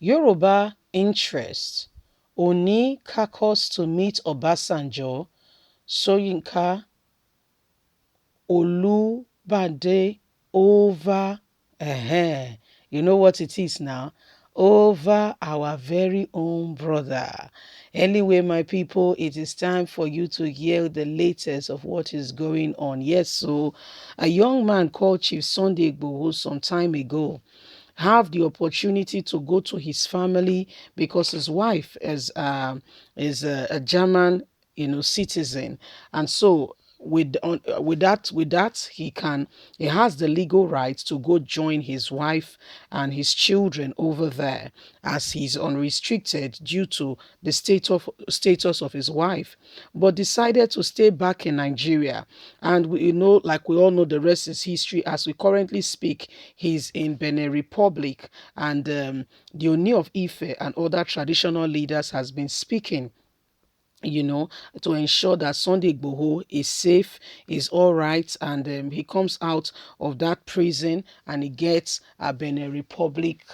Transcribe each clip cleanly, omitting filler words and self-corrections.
Yoruba interest. Ooni kakos to meet Obasanjo. Soyinka Olubade over. You know what it is now? Over our very own brother. Anyway, my people, it is time for you to hear the latest of what is going on. Yes, so a young man called Chief Sunday Igboho some time ago have the opportunity to go to his family because his wife is a German, citizen, and so with that he has the legal right to go join his wife and his children over there, as he's unrestricted due to the status of his wife, but decided to stay back in Nigeria. And like we all know, the rest is history. As we currently speak, he's in Benin Republic, and the Ooni of Ife and other traditional leaders has been speaking, you know, to ensure that Sunday Igboho is safe, is all right, and he comes out of that prison and he gets a Benin Republic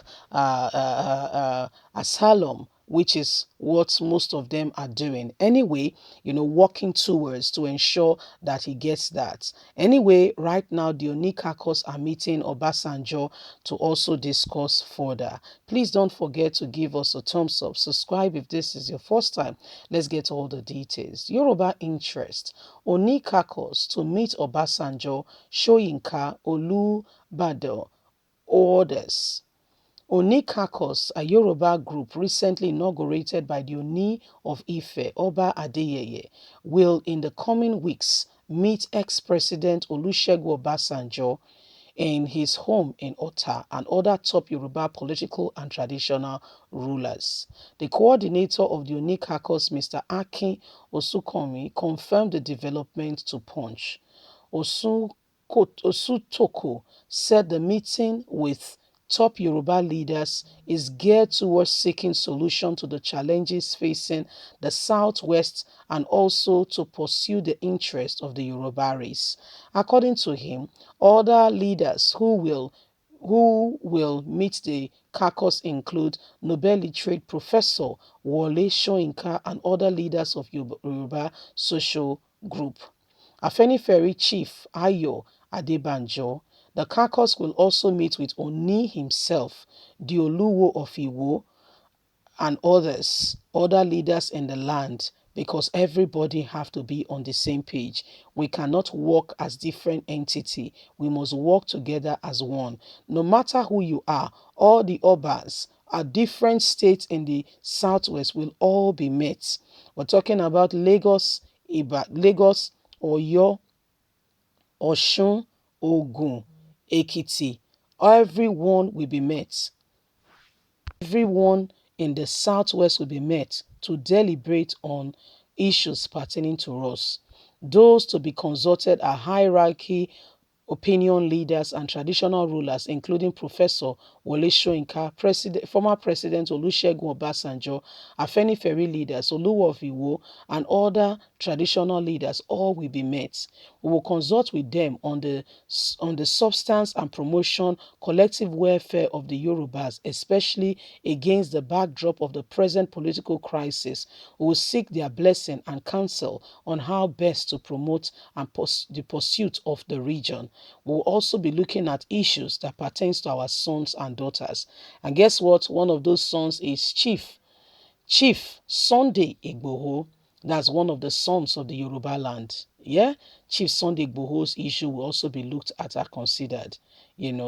asylum, which is what most of them are doing. Anyway, working towards to ensure that he gets that. Anyway, right now, the Onikakos are meeting Obasanjo to also discuss further. Please don't forget to give us a thumbs up. Subscribe if this is your first time. Let's get all the details. Yoruba interest. Onikakos to meet Obasanjo, Soyinka Olubade orders. Onikakos, a Yoruba group recently inaugurated by the Ooni of Ife, Oba Adeyeye, will in the coming weeks meet ex-President Olusegun Obasanjo in his home in Ota and other top Yoruba political and traditional rulers. The coordinator of the Onikakos, Mr. Akin Osukomi, confirmed the development to Punch. Osutoko said the meeting with top Yoruba leaders is geared towards seeking solution to the challenges facing the Southwest and also to pursue the interests of the Yoruba race. According to him, other leaders who will meet the caucus include Nobel literate Professor Wole Soyinka and other leaders of Yoruba social group. Afenifere Chief Ayo Adebanjo. The caucus will also meet with Oni himself, the Oluwo of Iwo, and other leaders in the land, because everybody have to be on the same page. We cannot work as different entity. We must work together as one. No matter who you are, all the Obas at different states in the Southwest will all be met. We're talking about Lagos, Lagos, Oyo, Oshun, Ogun, Ekiti. Everyone will be met. Everyone in the Southwest will be met to deliberate on issues pertaining to us. Those to be consulted are hierarchy, opinion leaders, and traditional rulers, including Professor Wole Soyinka, former President Olusegun Obasanjo, Afenifere leaders, Oluwo of Iwo, and other traditional leaders. All will be met. We will consult with them on the substance and promotion collective welfare of the Yorubas, especially against the backdrop of the present political crisis. We will seek their blessing and counsel on how best to promote and the pursuit of the region. We will also be looking at issues that pertains to our sons and daughters. And guess what? One of those sons is Chief Sunday Igboho. That's one of the sons of the Yoruba land. Yeah, Chief Sunday Igboho's issue will also be looked at and considered.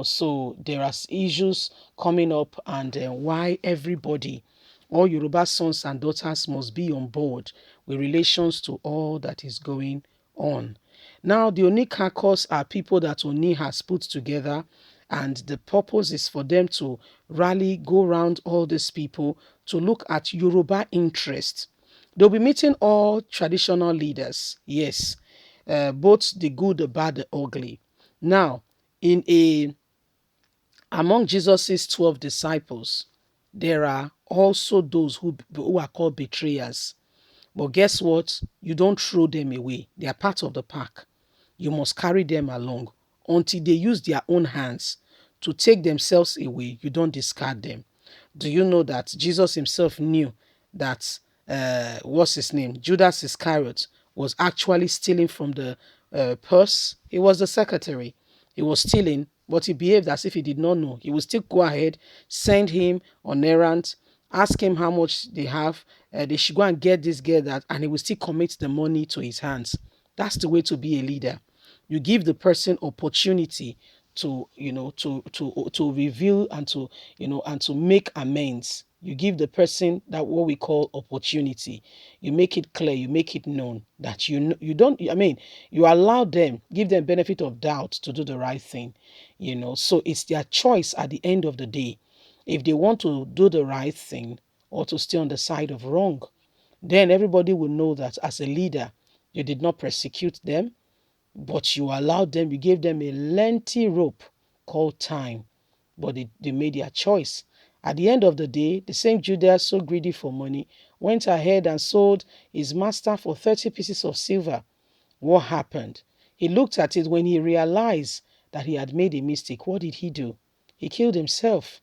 So there are issues coming up, and why everybody, all Yoruba sons and daughters, must be on board with relations to all that is going on. Now, the Oni caucus are people that Oni has put together, and the purpose is for them to rally, go around all these people to look at Yoruba interest. They'll be meeting all traditional leaders, yes, both the good, the bad, the ugly. Now, among Jesus's 12 disciples, there are also those who are called betrayers. But guess what? You don't throw them away. They are part of the pack. You must carry them along until they use their own hands to take themselves away. You don't discard them. Do you know that Jesus himself knew that, what's his name? Judas Iscariot was actually stealing from the purse. He was the secretary. He was stealing, but he behaved as if he did not know. He would still go ahead, send him on errands, ask him how much they have. They should go and get this, get that, and he will still commit the money to his hands. That's the way to be a leader. You give the person opportunity to, to reveal and to, and to make amends. You give the person that what we call opportunity. You make it clear, you make it known that you don't, I mean, you allow them, give them benefit of doubt to do the right thing. So it's their choice at the end of the day, if they want to do the right thing or to stay on the side of wrong. Then everybody will know that as a leader, you did not persecute them, but you allowed them, you gave them a lengthy rope called time, but they made their choice. At the end of the day, the same Judas, so greedy for money, went ahead and sold his master for 30 pieces of silver. What happened? He looked at it. When he realized that he had made a mistake, what did he do? He killed himself.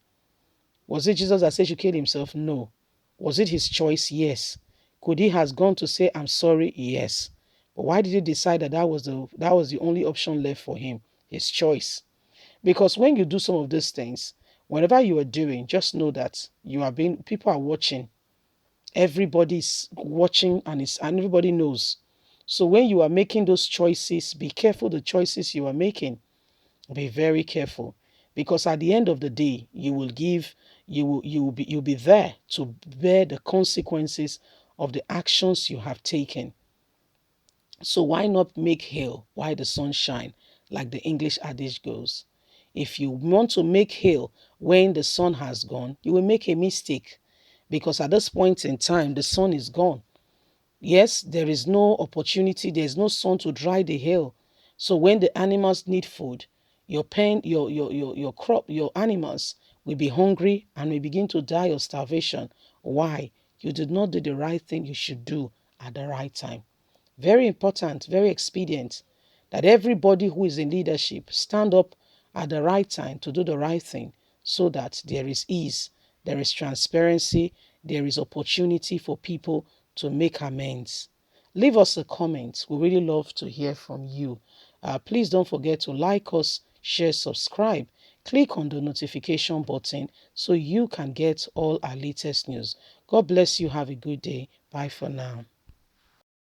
Was it Jesus that said he should kill himself? No. Was it his choice? Yes. Could he have gone to say, I'm sorry? Yes. But why did he decide that that was the only option left for him? His choice. Because when you do some of these things, whatever you are doing, just know that people are watching. Everybody's watching, and everybody knows. So when you are making those choices, be careful the choices you are making. Be very careful, because at the end of the day, you'll be there to bear the consequences of the actions you have taken. So why not make hay while the sun shine, like the English adage goes? If you want to make hay when the sun has gone, you will make a mistake, because at this point in time, the sun is gone. Yes, there is no opportunity, there is no sun to dry the hill. So when the animals need food, your crop, your animals will be hungry and will begin to die of starvation. Why? You did not do the right thing you should do at the right time. Very important, very expedient that everybody who is in leadership stand up at the right time to do the right thing, so that there is ease, there is transparency, there is opportunity for people to make amends. Leave us a comment. We really love to hear from you. Please don't forget to like us, share, subscribe. Click on the notification button so you can get all our latest news. God bless you. Have a good day. Bye for now.